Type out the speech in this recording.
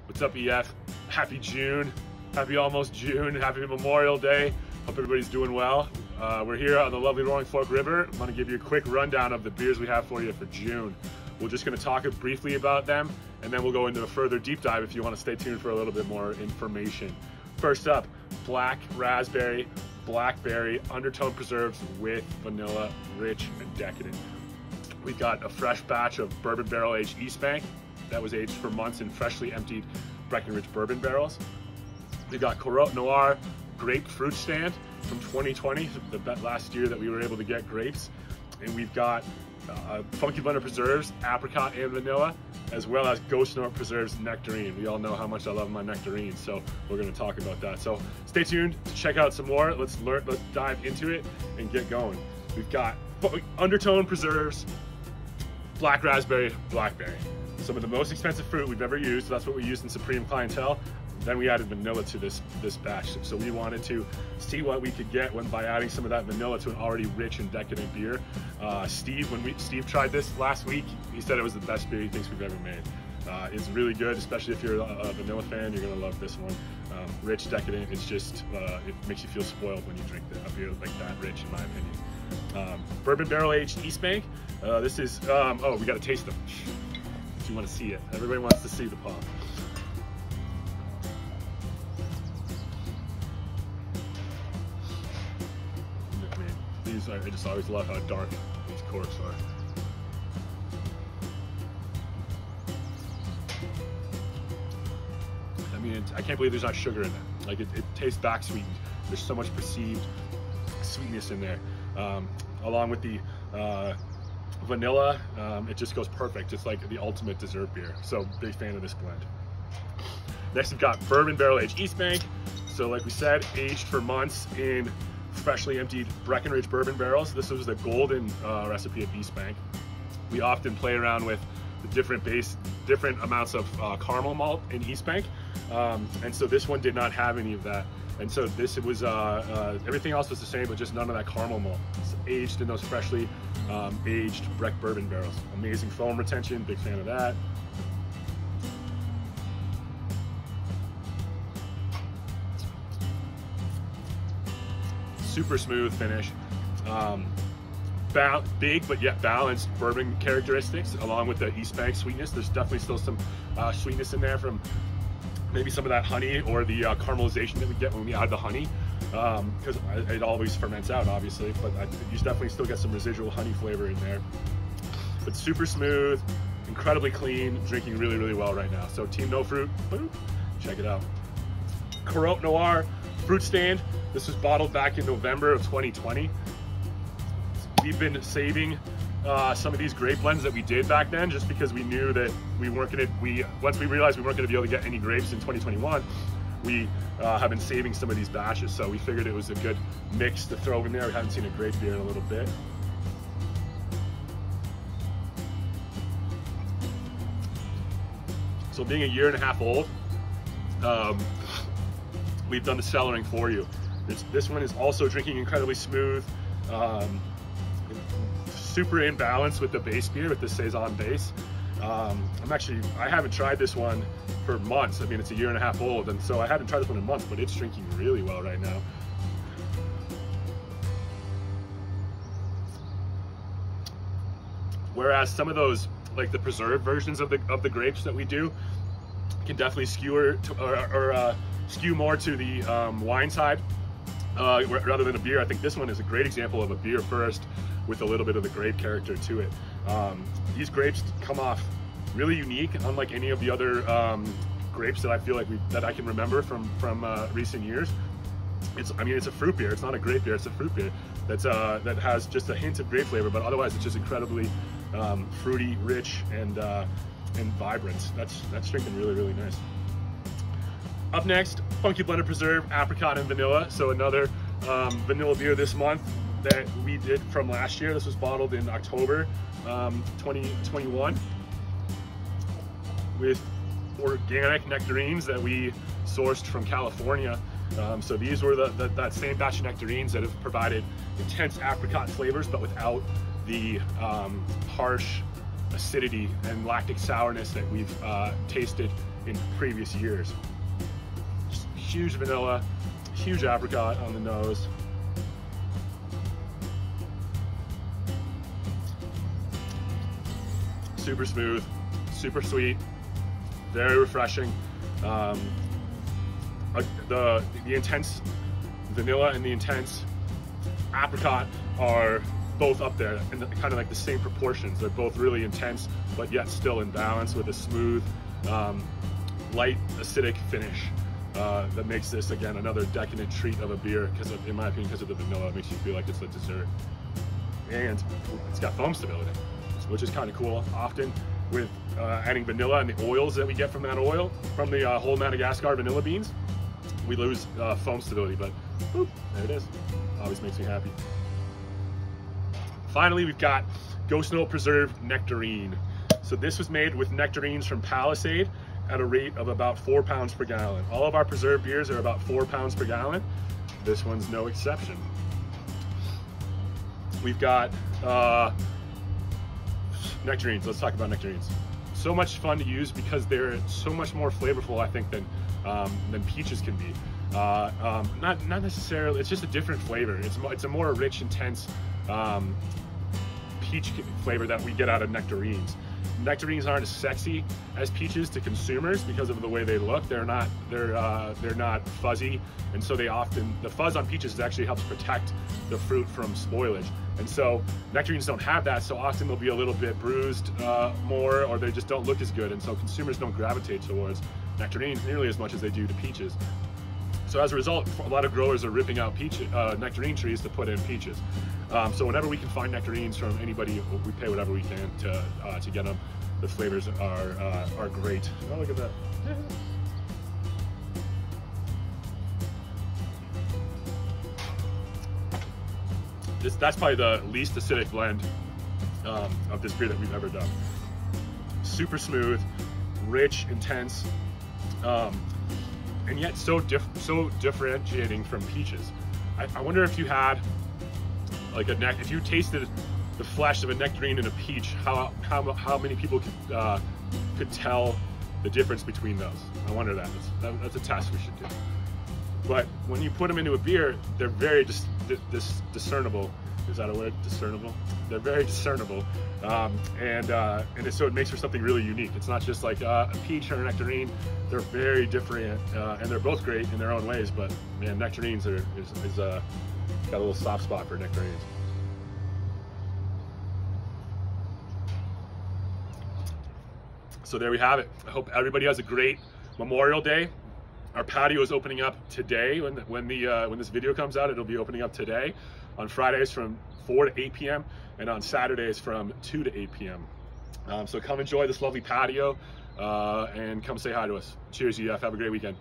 What's up, EF? Happy June. Happy almost June. Happy Memorial Day. Hope everybody's doing well. We're here on the lovely Roaring Fork River. I'm going to give you a quick rundown of the beers we have for you for June. We're just going to talk briefly about them, and then we'll go into a further deep dive if you want to stay tuned for a little bit more information. First up, Black Raspberry, Blackberry, Undertone preserves with vanilla, rich and decadent. We've got a fresh batch of bourbon barrel aged East Bank that was aged for months in freshly emptied Breckenridge bourbon barrels. We've got Corot Noir Grape Fruit Stand from 2020, the last year that we were able to get grapes. And we've got Funky Blender Preserves, Apricot and Vanilla, as well as Ghost Note Preserves Nectarine. We all know how much I love my Nectarine, so we're going to talk about that. So stay tuned to check out some more. Let's dive into it and get going. We've got Undertone Preserves, Black Raspberry, Blackberry. Some of the most expensive fruit we've ever used. That's what we used in Supreme Clientele. Then we added vanilla to this batch. So we wanted to see what we could get by adding some of that vanilla to an already rich and decadent beer. Steve tried this last week, he said it was the best beer he thinks we've ever made. It's really good, especially if you're a vanilla fan, you're gonna love this one. Rich, decadent, it's just, it makes you feel spoiled when you drink a beer like that rich, in my opinion. Bourbon Barrel Aged East Bank. This is, oh, we gotta taste them. If you wanna see it. Everybody wants to see the palm. I just always love how dark these corks are. I mean, I can't believe there's not sugar in it. Like, it tastes back sweetened. There's so much perceived sweetness in there. Along with the vanilla, it just goes perfect. It's like the ultimate dessert beer. So, big fan of this blend. Next, we've got Bourbon Barrel Aged East Bank. So, like we said, aged for months in freshly emptied Breckenridge bourbon barrels. This was the golden recipe of East Bank. We often play around with the different amounts of caramel malt in East Bank, and so this one did not have any of that. And so this was everything else was the same, but just none of that caramel malt. It's aged in those freshly aged Breck bourbon barrels. Amazing foam retention. Big fan of that. Super smooth finish, big but yet balanced bourbon characteristics along with the East Bank sweetness. There's definitely still some sweetness in there from maybe some of that honey or the caramelization that we get when we add the honey, because it always ferments out, obviously, but you definitely still get some residual honey flavor in there. But super smooth, incredibly clean, drinking really, really well right now. So Team No Fruit, boom, check it out. Corot Noir Fruit Stand. This was bottled back in November of 2020. We've been saving some of these grape blends that we did back then, just because we knew that we weren't gonna, once we realized we weren't gonna be able to get any grapes in 2021, we have been saving some of these batches. So we figured it was a good mix to throw in there. We haven't seen a grape beer in a little bit. So being a year and a half old, we've done the cellaring for you. This one is also drinking incredibly smooth, super in balance with the base beer, with the Saison base. I haven't tried this one for months. I mean, it's a year and a half old, and so I haven't tried this one in months, but it's drinking really well right now. Whereas some of those, like the preserved versions of the grapes that we do, can definitely skew skew more to the wine side rather than a beer. I think this one is a great example of a beer first with a little bit of the grape character to it. These grapes come off really unique, unlike any of the other grapes that I feel like that I can remember from recent years. I mean, it's a fruit beer. It's not a grape beer. It's a fruit beer that has just a hint of grape flavor, but otherwise it's just incredibly fruity, rich, and vibrant. That's drinking really, really nice. Up next, Funky Blender Preserve, Apricot and Vanilla. So another vanilla beer this month that we did from last year. This was bottled in October 2021 with organic nectarines that we sourced from California. So these were that same batch of nectarines that have provided intense apricot flavors, but without the harsh acidity and lactic sourness that we've tasted in previous years. Just huge vanilla, huge apricot on the nose. Super smooth, super sweet, very refreshing. The intense vanilla and the intense apricot are both up there in kind of like the same proportions. They're both really intense, but yet still in balance with a smooth, light, acidic finish that makes this, again, another decadent treat of a beer, because in my opinion, because of the vanilla. It makes you feel like it's a dessert. And it's got foam stability, which is kind of cool. Often with adding vanilla and the oils that we get from that oil, from the whole Madagascar vanilla beans, we lose foam stability, but boop, there it is. Always makes me happy. Finally, we've got Ghost Note Preserved Nectarine. So this was made with nectarines from Palisade at a rate of about 4 pounds per gallon. All of our preserved beers are about 4 pounds per gallon. This one's no exception. We've got nectarines. Let's talk about nectarines. So much fun to use because they're so much more flavorful, I think, than peaches can be. Not necessarily. It's just a different flavor. It's a more rich, intense peach flavor that we get out of nectarines. Nectarines aren't as sexy as peaches to consumers because of the way they look. They're not fuzzy, and so the fuzz on peaches actually helps protect the fruit from spoilage. And so nectarines don't have that, so often they'll be a little bit bruised more, or they just don't look as good, and so consumers don't gravitate towards nectarines nearly as much as they do to peaches. So as a result, a lot of growers are ripping out nectarine trees to put in peaches. So whenever we can find nectarines from anybody, we pay whatever we can to get them. The flavors are great. Oh, look at that. That's probably the least acidic blend of this beer that we've ever done. Super smooth, rich, intense, and yet so differentiating from peaches. I wonder if you had like if you tasted the flesh of a nectarine and a peach, how many people could tell the difference between those? I wonder that. That's a test we should do. But when you put them into a beer, they're very discernible. Is that a word? Discernible? They're very discernible, and so it makes for something really unique. It's not just like a peach or a nectarine. They're very different, and they're both great in their own ways. But man, nectarines is got a little soft spot for nectarines. So there we have it. I hope everybody has a great Memorial Day. Our patio is opening up today. When this video comes out, it'll be opening up today. On Fridays from 4 to 8 p.m. and on Saturdays from 2 to 8 p.m. So come enjoy this lovely patio and come say hi to us. Cheers, EF. Have a great weekend.